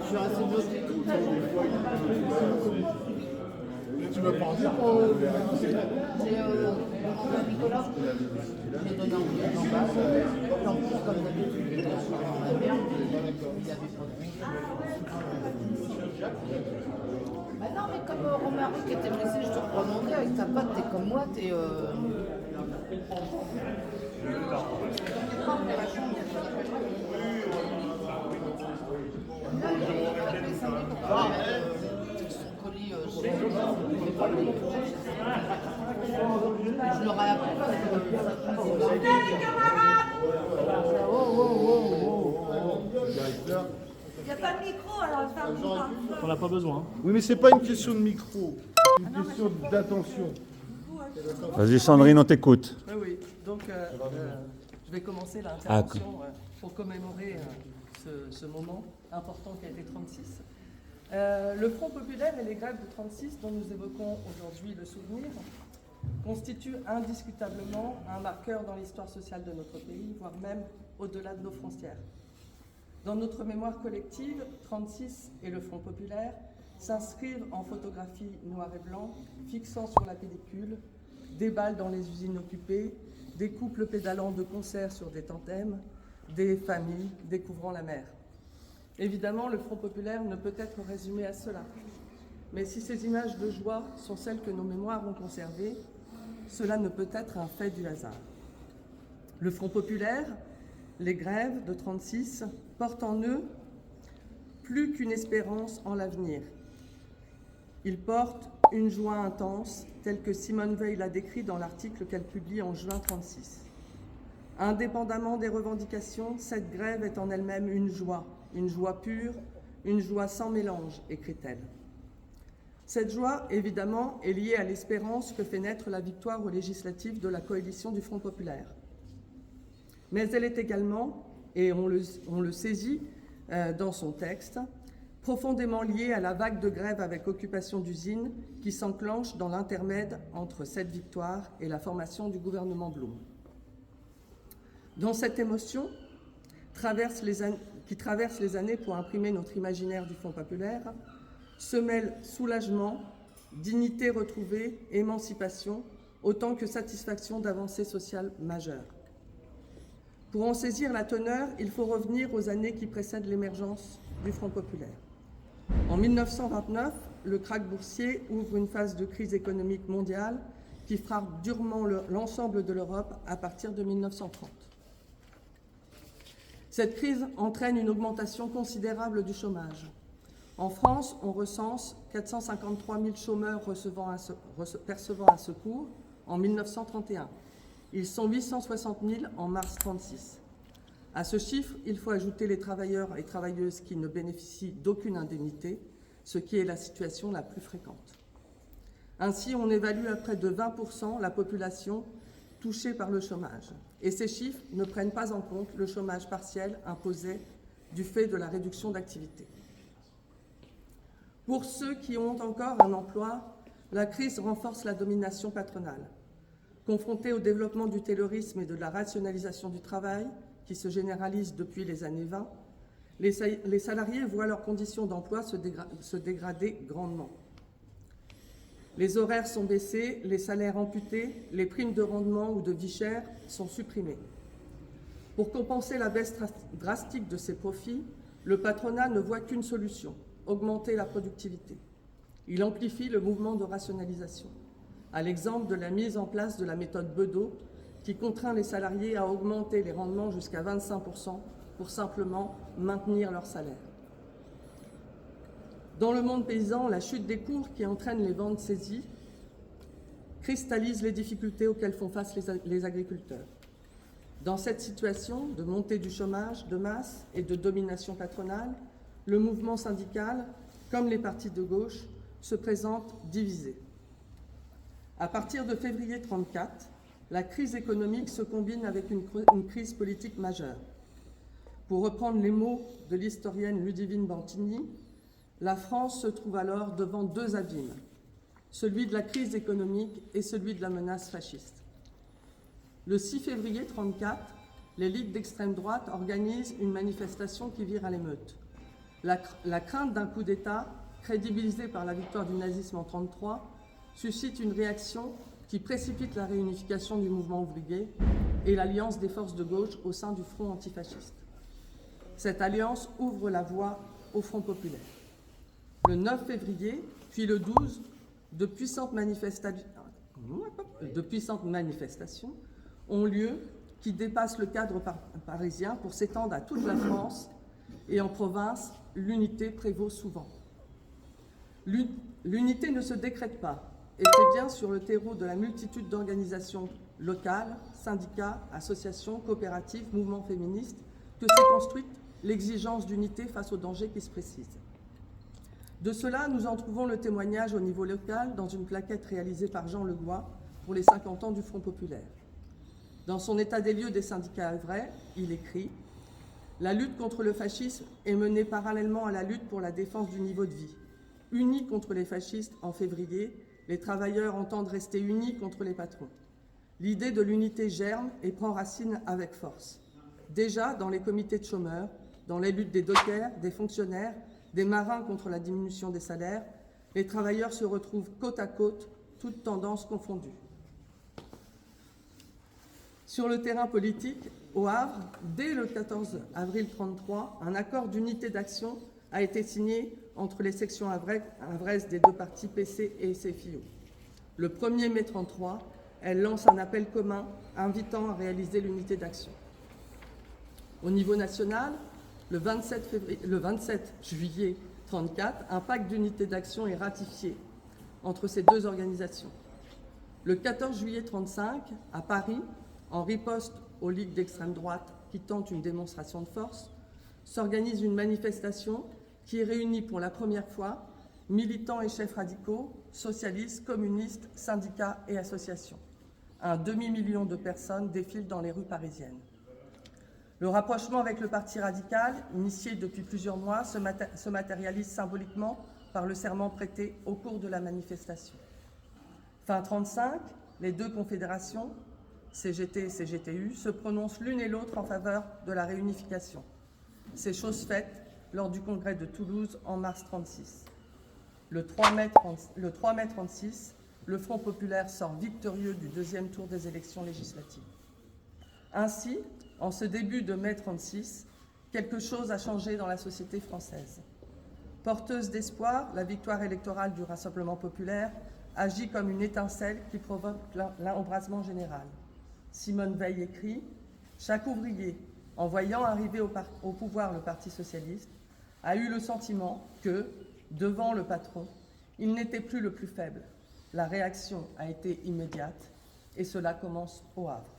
suis assez bloqué. Tu veux pas en dire C'est Nicolas. J'ai donné un coup d'en bas. En plus, comme d'habitude, il était sur la merde. Il avait pas de bah non, mais comme Romaric était blessé, je te redemandais, avec ta patte, t'es comme moi, t'es. Je l'aurais appris parce que Il n'y a pas de micro, alors ça ne pas. On n'a pas besoin. Oui, mais c'est pas une question de micro, c'est une question d'attention. Vas-y Sandrine, on t'écoute. Oui, donc je vais commencer l'intervention pour commémorer ce moment important qui a été 36. Le Front populaire et les grèves de 36 dont nous évoquons aujourd'hui le souvenir constituent indiscutablement un marqueur dans l'histoire sociale de notre pays, voire même au-delà de nos frontières. Dans notre mémoire collective, 36 et le Front populaire s'inscrivent en photographie noir et blanc, fixant sur la pellicule des balles dans les usines occupées, des couples pédalant de concert sur des tandems, des familles découvrant la mer. Évidemment, le Front populaire ne peut être résumé à cela. Mais si ces images de joie sont celles que nos mémoires ont conservées, cela ne peut être un fait du hasard. Le Front populaire, les grèves de 36, portent en eux plus qu'une espérance en l'avenir. Ils portent une joie intense, telle que Simone Veil l'a décrit dans l'article qu'elle publie en juin 36. Indépendamment des revendications, cette grève est en elle-même une joie pure, une joie sans mélange, écrit-elle. Cette joie, évidemment, est liée à l'espérance que fait naître la victoire aux législatives de la coalition du Front populaire. Mais elle est également, et on le saisit dans son texte, profondément liée à la vague de grève avec occupation d'usines qui s'enclenche dans l'intermède entre cette victoire et la formation du gouvernement Blum. Dans cette émotion, qui traverse les années pour imprimer notre imaginaire du Front populaire, se mêlent soulagement, dignité retrouvée, émancipation, autant que satisfaction d'avancées sociales majeures. Pour en saisir la teneur, il faut revenir aux années qui précèdent l'émergence du Front populaire. En 1929, le krach boursier ouvre une phase de crise économique mondiale qui frappe durement l'ensemble de l'Europe à partir de 1930. Cette crise entraîne une augmentation considérable du chômage. En France, on recense 453 000 chômeurs percevant un secours en 1931. Ils sont 860 000 en mars 1936. À ce chiffre, il faut ajouter les travailleurs et travailleuses qui ne bénéficient d'aucune indemnité, ce qui est la situation la plus fréquente. Ainsi, on évalue à près de 20% la population touchée par le chômage. Et ces chiffres ne prennent pas en compte le chômage partiel imposé du fait de la réduction d'activité. Pour ceux qui ont encore un emploi, la crise renforce la domination patronale. Confrontés au développement du taylorisme et de la rationalisation du travail, qui se généralise depuis les années 20, les salariés voient leurs conditions d'emploi se dégrader grandement. Les horaires sont baissés, les salaires amputés, les primes de rendement ou de vie chère sont supprimées. Pour compenser la baisse drastique de ces profits, le patronat ne voit qu'une solution, augmenter la productivité. Il amplifie le mouvement de rationalisation, à l'exemple de la mise en place de la méthode Bedeau, qui contraint les salariés à augmenter les rendements jusqu'à 25% pour simplement maintenir leur salaire. Dans le monde paysan, la chute des cours qui entraîne les ventes saisies cristallise les difficultés auxquelles font face les agriculteurs. Dans cette situation de montée du chômage de masse et de domination patronale, le mouvement syndical, comme les partis de gauche, se présente divisé. À partir de février 1934, la crise économique se combine avec une crise politique majeure. Pour reprendre les mots de l'historienne Ludivine Bantigny, la France se trouve alors devant deux abîmes, celui de la crise économique et celui de la menace fasciste. Le 6 février 1934, les ligues d'extrême droite organisent une manifestation qui vire à l'émeute. La crainte d'un coup d'État, crédibilisé par la victoire du nazisme en 1933, suscite une réaction qui précipite la réunification du mouvement ouvrier et l'alliance des forces de gauche au sein du Front antifasciste. Cette alliance ouvre la voie au Front populaire. Le 9 février, puis le 12, de puissantes manifestations ont lieu qui dépassent le cadre parisien pour s'étendre à toute la France, et en province, l'unité prévaut souvent. L'unité ne se décrète pas, et c'est bien sur le terreau de la multitude d'organisations locales, syndicats, associations, coopératives, mouvements féministes, que s'est construite l'exigence d'unité face aux dangers qui se précisent. De cela, nous en trouvons le témoignage au niveau local dans une plaquette réalisée par Jean Legois pour les 50 ans du Front populaire. Dans son état des lieux des syndicats havrais, il écrit « La lutte contre le fascisme est menée parallèlement à la lutte pour la défense du niveau de vie. Unis contre les fascistes en février, les travailleurs entendent rester unis contre les patrons. L'idée de l'unité germe et prend racine avec force. Déjà dans les comités de chômeurs, dans les luttes des dockers, des fonctionnaires, des marins contre la diminution des salaires, les travailleurs se retrouvent côte à côte, toutes tendances confondues. » Sur le terrain politique, au Havre, dès le 14 avril 1933, un accord d'unité d'action a été signé entre les sections havraises des deux partis PC et SFIO. Le 1er mai 1933, elle lance un appel commun invitant à réaliser l'unité d'action. Au niveau national, le 27 juillet 1934, un pacte d'unité d'action est ratifié entre ces deux organisations. Le 14 juillet 1935, à Paris, en riposte aux ligues d'extrême droite qui tentent une démonstration de force, s'organise une manifestation qui réunit pour la première fois militants et chefs radicaux, socialistes, communistes, syndicats et associations. Un demi-million de personnes défilent dans les rues parisiennes. Le rapprochement avec le Parti radical, initié depuis plusieurs mois, se matérialise symboliquement par le serment prêté au cours de la manifestation. Fin 1935, les deux confédérations, CGT et CGTU, se prononcent l'une et l'autre en faveur de la réunification. C'est chose faite lors du congrès de Toulouse en mars 1936. Le 3 mai 1936, le Front populaire sort victorieux du deuxième tour des élections législatives. Ainsi, en ce début de mai 1936, quelque chose a changé dans la société française. Porteuse d'espoir, la victoire électorale du Rassemblement populaire agit comme une étincelle qui provoque l'embrasement général. Simone Veil écrit « Chaque ouvrier, en voyant arriver au pouvoir le Parti socialiste, a eu le sentiment que, devant le patron, il n'était plus le plus faible. La réaction a été immédiate et cela commence au Havre. »